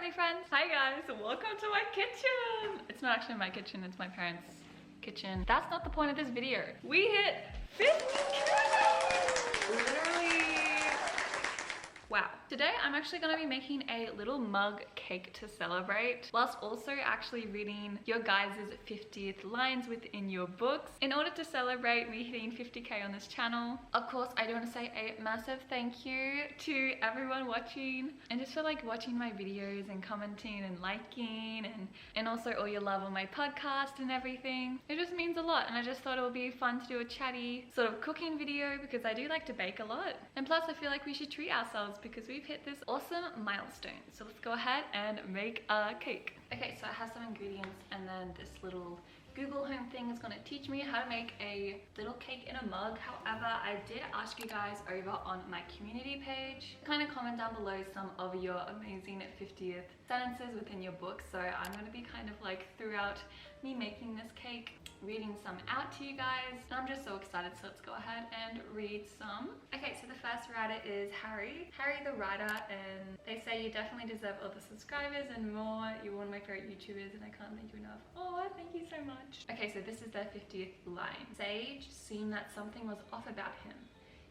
my friends. Hi guys, welcome to my kitchen. It's not actually my kitchen, it's my parents' kitchen. That's not the point of this video. We hit 50K! Literally. Wow. Today I'm actually gonna be making a little mug cake to celebrate, whilst also actually reading your guys' 50th lines within your books in order to celebrate me hitting 50K on this channel. Of course, I do want to say a massive thank you to everyone watching and just for like watching my videos and commenting and liking and also all your love on my podcast and everything. It just means a lot, and I just thought it would be fun to do a chatty sort of cooking video because I do like to bake a lot. And plus I feel like we should treat ourselves because we've hit this awesome milestone. So let's go ahead and make a cake. Okay, so I have some ingredients and then this little Google Home thing is gonna teach me how to make a little cake in a mug. However, I did ask you guys over on my community page, kind of comment down below some of your amazing 50th sentences within your book. So I'm gonna be kind of like throughout me making this cake, reading some out to you guys. And I'm just so excited, so let's go ahead and read some. Okay, so the first writer is Harry the writer, and they say you definitely deserve all the subscribers and more. You're one of my favorite YouTubers and I can't thank you enough. Oh, thank you so much. Okay, so this is their 50th line. Sage seemed that something was off about him.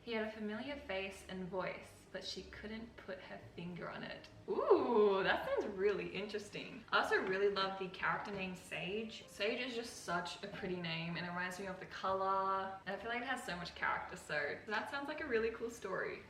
He had a familiar face and voice, but she couldn't put her finger on it. Ooh, that sounds really interesting. I also really love the character name Sage. Sage is just such a pretty name and it reminds me of the color. And I feel like it has so much character, so that sounds like a really cool story.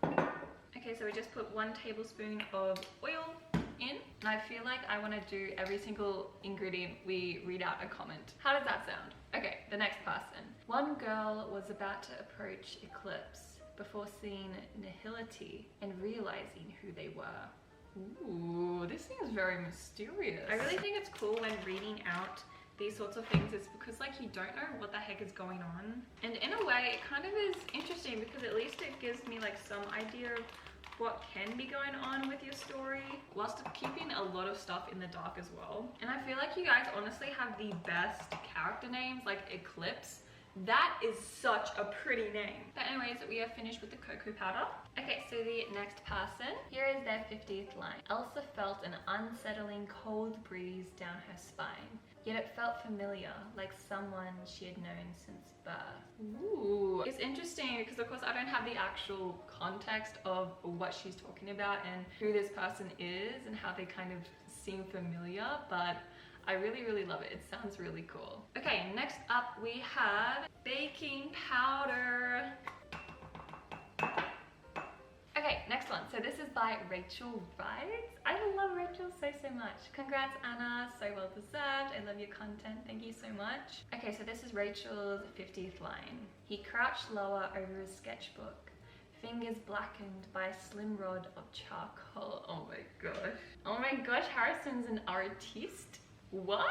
Okay, so we just put 1 tablespoon of oil in, and I feel like I want to do every single ingredient we read out a comment. How does that sound? Okay, the next person. One girl was about to approach eclipse before seeing nihility and realizing who they were. Ooh, this seems very mysterious. I really think it's cool when reading out these sorts of things is because like you don't know what the heck is going on, and in a way it kind of is interesting because at least it gives me like some idea of what can be going on with your story whilst keeping a lot of stuff in the dark as well. And I feel like you guys honestly have the best character names, like Eclipse. That is such a pretty name. But anyways, we are finished with the cocoa powder. Okay, so the next person, here is their 50th line. Elsa felt an unsettling cold breeze down her spine, yet it felt familiar, like someone she had known since birth. Ooh, it's interesting because of course I don't have the actual context of what she's talking about and who this person is and how they kind of seem familiar, but I really love it. It sounds really cool. Okay, next up we have baking powder. Okay, next one. So this is by Rachel Wright. I love Rachel so much. Congrats, Anna, so well deserved. I love your content, thank you so much. Okay, so this is Rachel's 50th line. He crouched lower over his sketchbook, fingers blackened by a slim rod of charcoal. Oh my gosh. Oh my gosh, Harrison's an artiste? What?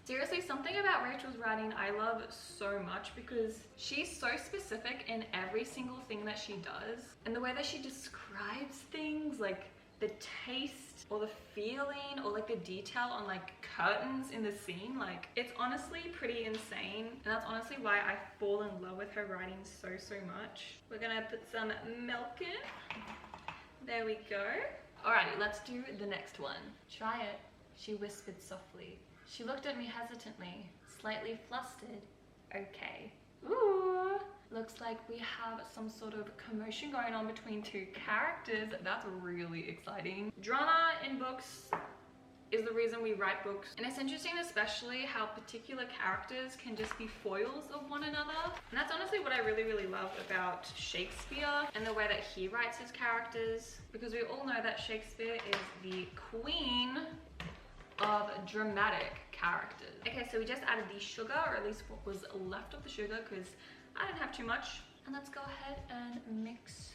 Seriously, something about Rachel's writing I love so much because she's so specific in every single thing that she does, and the way that she describes things, like the taste or the feeling or like the detail on like curtains in the scene, like it's honestly pretty insane. And that's honestly why I fall in love with her writing so much. We're gonna put some milk in. There we go. Alrighty, let's do the next one. Try it, she whispered softly. She looked at me hesitantly, slightly flustered. Okay. Ooh, looks like we have some sort of commotion going on between 2 characters. That's really exciting. Drama in books is the reason we write books, and it's interesting especially how particular characters can just be foils of one another. And that's honestly what I really love about Shakespeare and the way that he writes his characters, because we all know that Shakespeare is the queen of dramatic characters. Okay, so we just added the sugar, or at least what was left of the sugar, because I didn't have too much. And let's go ahead and mix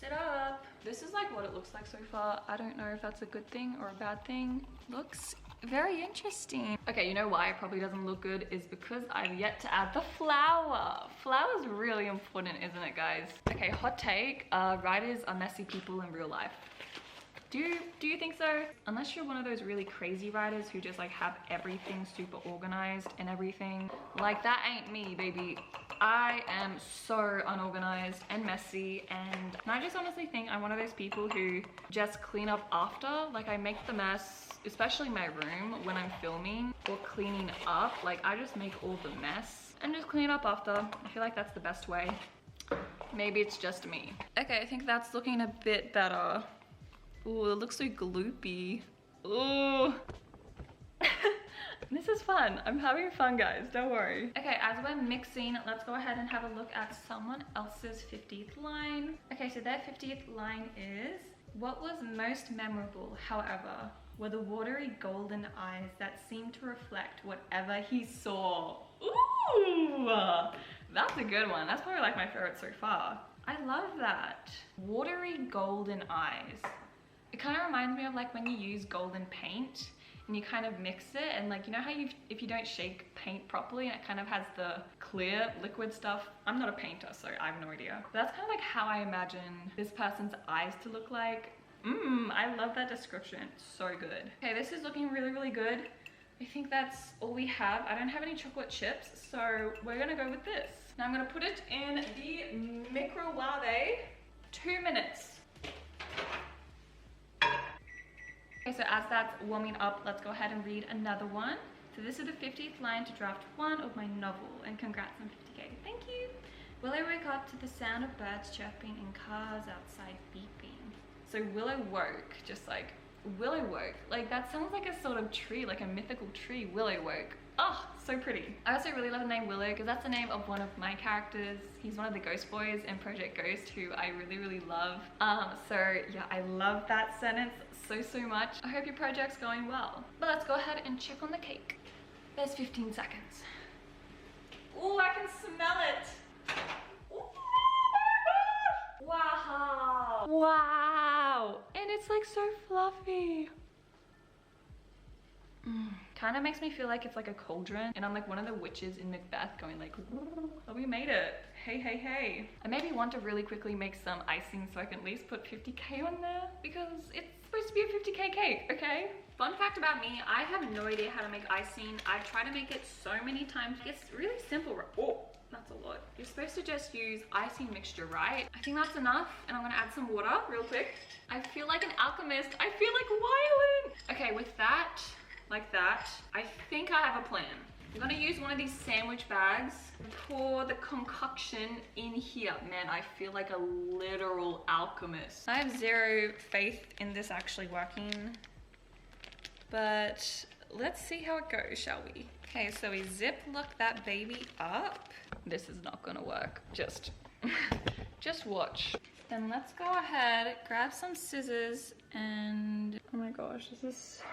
it up. This is like what it looks like so far. I don't know if that's a good thing or a bad thing. Looks very interesting. Okay, you know why it probably doesn't look good is because I've yet to add the flour. Flour is really important, isn't it, guys? Okay, hot take, writers are messy people in real life. Do you think so? Unless you're one of those really crazy writers who just like have everything super organized and everything. Like that ain't me, baby. I am so unorganized and messy, and I just honestly think I'm one of those people who just clean up after. Like, I make the mess, especially my room when I'm filming or cleaning up. Like, I just make all the mess and just clean up after. I feel like that's the best way. Maybe it's just me. Okay, I think that's looking a bit better. Ooh, it looks so gloopy. Ooh. This is fun. I'm having fun, guys. Don't worry. Okay, as we're mixing, let's go ahead and have a look at someone else's 50th line. Okay, so their 50th line is, what was most memorable, however, were the watery golden eyes that seemed to reflect whatever he saw. Ooh, that's a good one. That's probably like my favorite so far. I love that. Watery golden eyes. It kind of reminds me of like when you use golden paint and you kind of mix it, and like, you know how if you don't shake paint properly and it kind of has the clear liquid stuff. I'm not a painter, so I have no idea. But that's kind of like how I imagine this person's eyes to look like. I love that description. So good. Okay, this is looking really, really good. I think that's all we have. I don't have any chocolate chips, so we're gonna go with this. Now I'm gonna put it in the microwave. 2 minutes. Okay, so as that's warming up, let's go ahead and read another one. So this is the 50th line to draft 1 of my novel, and congrats on 50K. Thank you. Willow woke up to the sound of birds chirping and cars outside beeping. So Willow woke, just like Willow woke. Like, that sounds like a sort of tree, like a mythical tree. Willow woke. Oh, so pretty. I also really love the name Willow because that's the name of one of my characters. He's one of the Ghost Boys in Project Ghost, who I really, really love. So yeah, I love that sentence so much. I hope your project's going well. But let's go ahead and check on the cake. There's 15 seconds. Oh, I can smell it. Oh my gosh. Wow. Wow. And it's like so fluffy. Kind of makes me feel like it's like a cauldron and I'm like one of the witches in Macbeth going like, oh, we made it. Hey, hey, hey. I maybe want to really quickly make some icing so I can at least put 50K on there because it's supposed to be a 50K cake, okay? Fun fact about me, I have no idea how to make icing. I've tried to make it so many times. It's really simple. Oh, that's a lot. You're supposed to just use icing mixture, right? I think that's enough, and I'm gonna add some water real quick. I feel like an alchemist. I feel like Wyland. Okay, with that, like that, I think I have a plan. I'm gonna use one of these sandwich bags, pour the concoction in here. Man, I feel like a literal alchemist. I have zero faith in this actually working, but let's see how it goes, shall we? Okay, so we ziplock that baby up. This is not gonna work, just watch. Then let's go ahead, grab some scissors and, oh my gosh, this is so,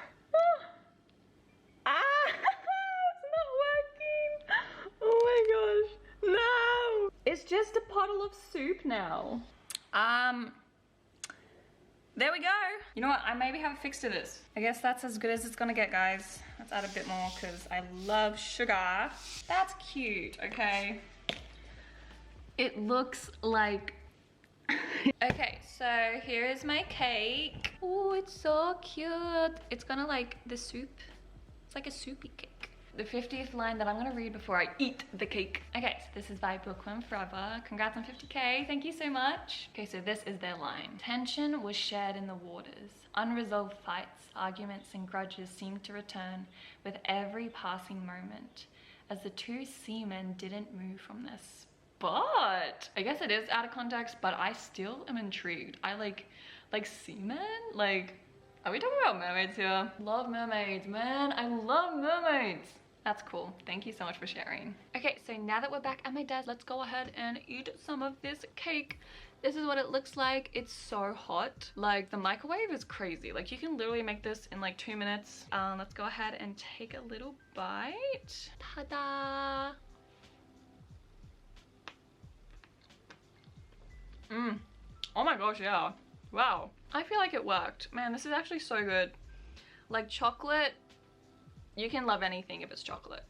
oh my gosh, no! It's just a puddle of soup now. There we go. You know what, I maybe have a fix to this. I guess that's as good as it's gonna get, guys. Let's add a bit more because I love sugar. That's cute, okay. It looks like, okay, so here is my cake. Oh, it's so cute. It's gonna like the soup. It's like a soupy cake. The 50th line that I'm gonna read before I eat the cake. Okay, so this is by Bookworm Forever. Congrats on 50K, thank you so much. Okay, so this is their line. Tension was shared in the waters. Unresolved fights, arguments, and grudges seemed to return with every passing moment as the two seamen didn't move from their spot. I guess it is out of context, but I still am intrigued. I like seamen? Like, are we talking about mermaids here? Love mermaids, man. I love mermaids. That's cool. Thank you so much for sharing. Okay, so now that we're back at my dad's, let's go ahead and eat some of this cake. This is what it looks like. It's so hot. Like, the microwave is crazy. Like, you can literally make this in like 2 minutes. Let's go ahead and take a little bite. Ta-da! Oh my gosh, yeah. Wow. I feel like it worked. Man, this is actually so good. Like, chocolate, you can love anything if it's chocolate.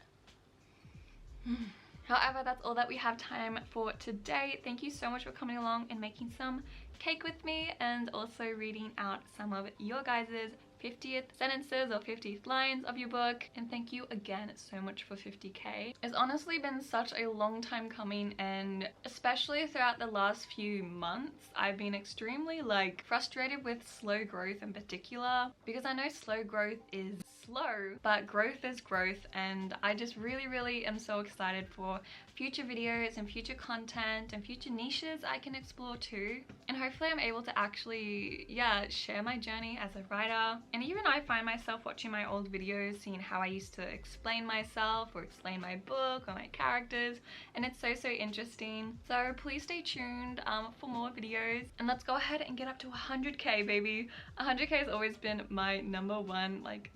However, that's all that we have time for today. Thank you so much for coming along and making some cake with me and also reading out some of your guys's 50th sentences or 50th lines of your book. And thank you again so much for 50k. It's honestly been such a long time coming, and especially throughout the last few months I've been extremely like frustrated with slow growth in particular, because I know slow growth is slow but growth is growth, and I just really am so excited for future videos and future content and future niches I can explore too. And hopefully I'm able to actually share my journey as a writer. And even I find myself watching my old videos, seeing how I used to explain myself or explain my book or my characters, and it's so interesting. So please stay tuned for more videos, and let's go ahead and get up to 100k, baby. 100k has always been my #1 like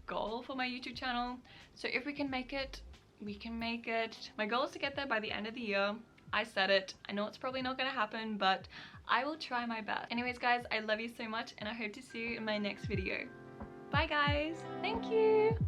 goal for my YouTube channel. So if we can make it, we can make it. My goal is to get there by the end of the year. I said it. I know it's probably not gonna happen, but I will try my best. Anyways guys, I love you so much and I hope to see you in my next video. Bye guys. Thank you.